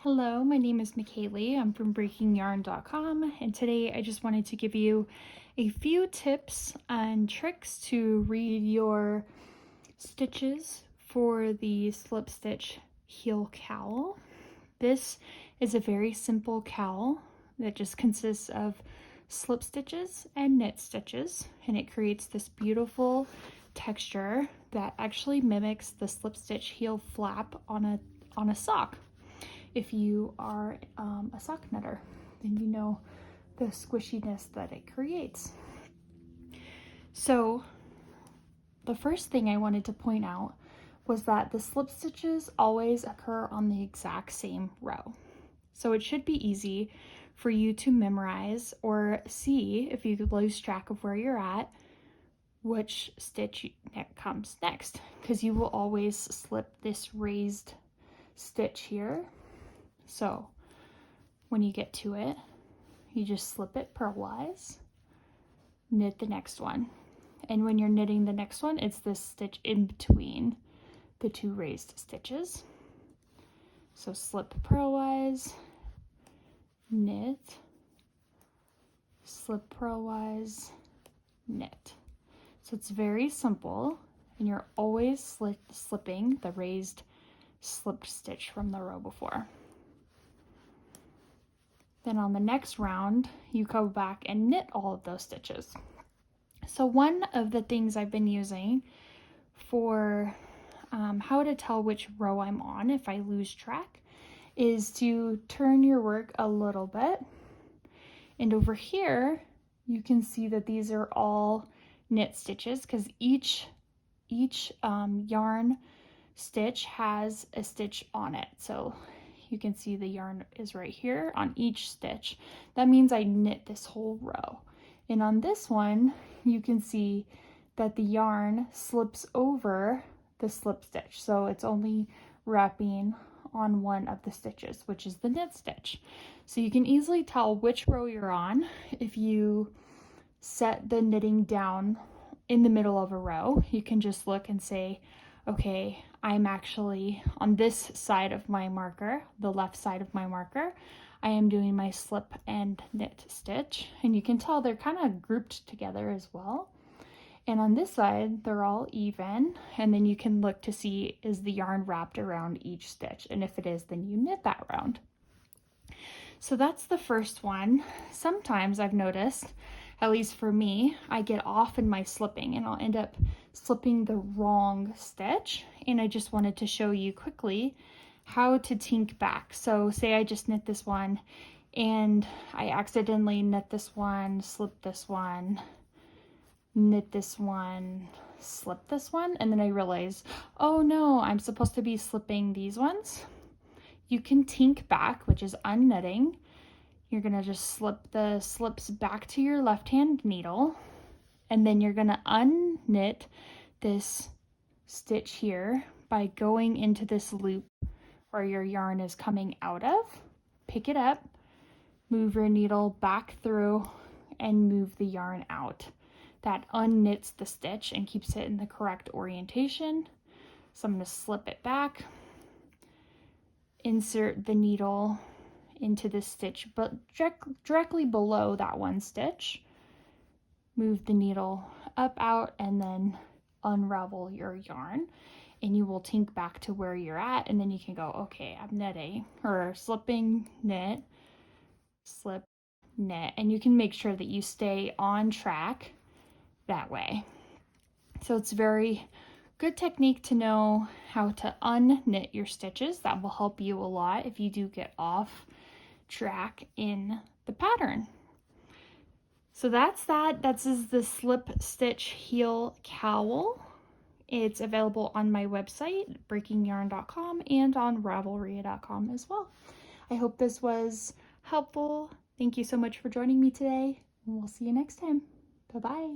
Hello, my name is McKaylee. I'm from breakingyarn.com, and today I just wanted to give you a few tips and tricks to read your stitches for the slip stitch heel cowl. This is a very simple cowl that just consists of slip stitches and knit stitches, and it creates this beautiful texture that actually mimics the slip stitch heel flap on a sock. If you are a sock knitter, then you know the squishiness that it creates. So the first thing I wanted to point out was that the slip stitches always occur on the exact same row. So it should be easy for you to memorize or see, if you lose track of where you're at, which stitch comes next, because you will always slip this raised stitch here. So when you get to it, you just slip it purlwise, knit the next one. And when you're knitting the next one, it's this stitch in between the two raised stitches. So slip purlwise, knit, slip purlwise, knit. So it's very simple, and you're always slipping the raised slipped stitch from the row before. Then on the next round, you go back and knit all of those stitches. So one of the things I've been using for how to tell which row I'm on if I lose track is to turn your work a little bit. And over here, you can see that these are all knit stitches because each yarn stitch has a stitch on it. So you can see the yarn is right here on each stitch. That means I knit this whole row. And on this one, you can see that the yarn slips over the slip stitch. So it's only wrapping on one of the stitches, which is the knit stitch. So you can easily tell which row you're on if you set the knitting down in the middle of a row. You can just look and say, okay, I'm actually on this side of my marker, the left side of my marker, I am doing my slip and knit stitch. And you can tell they're kind of grouped together as well. And on this side, they're all even. And then you can look to see, is the yarn wrapped around each stitch? And if it is, then you knit that round. So that's the first one. Sometimes I've noticed, at least for me, I get off in my slipping and I'll end up slipping the wrong stitch. And I just wanted to show you quickly how to tink back. So say I just knit this one and I accidentally knit this one, slip this one, knit this one, slip this one, and then I realize, oh no, I'm supposed to be slipping these ones. You can tink back, which is unknitting. You're gonna just slip the slips back to your left hand needle, and then you're gonna unknit this stitch here by going into this loop where your yarn is coming out of. Pick it up, move your needle back through, and move the yarn out. That unknits the stitch and keeps it in the correct orientation. So I'm gonna slip it back, insert the needle into the stitch, but directly below that one stitch, move the needle up, out, and then unravel your yarn, and you will tink back to where you're at, and then you can go, okay, I'm knitting or slipping, knit, slip, knit, and you can make sure that you stay on track that way. So it's very good technique to know how to unknit your stitches. That will help you a lot if you do get off track in the pattern. So that's that. This is the slip stitch heel cowl. It's available on my website, breakingyarn.com, and on Ravelry.com as well. I hope this was helpful. Thank you so much for joining me today, and we'll see you next time. Bye-bye.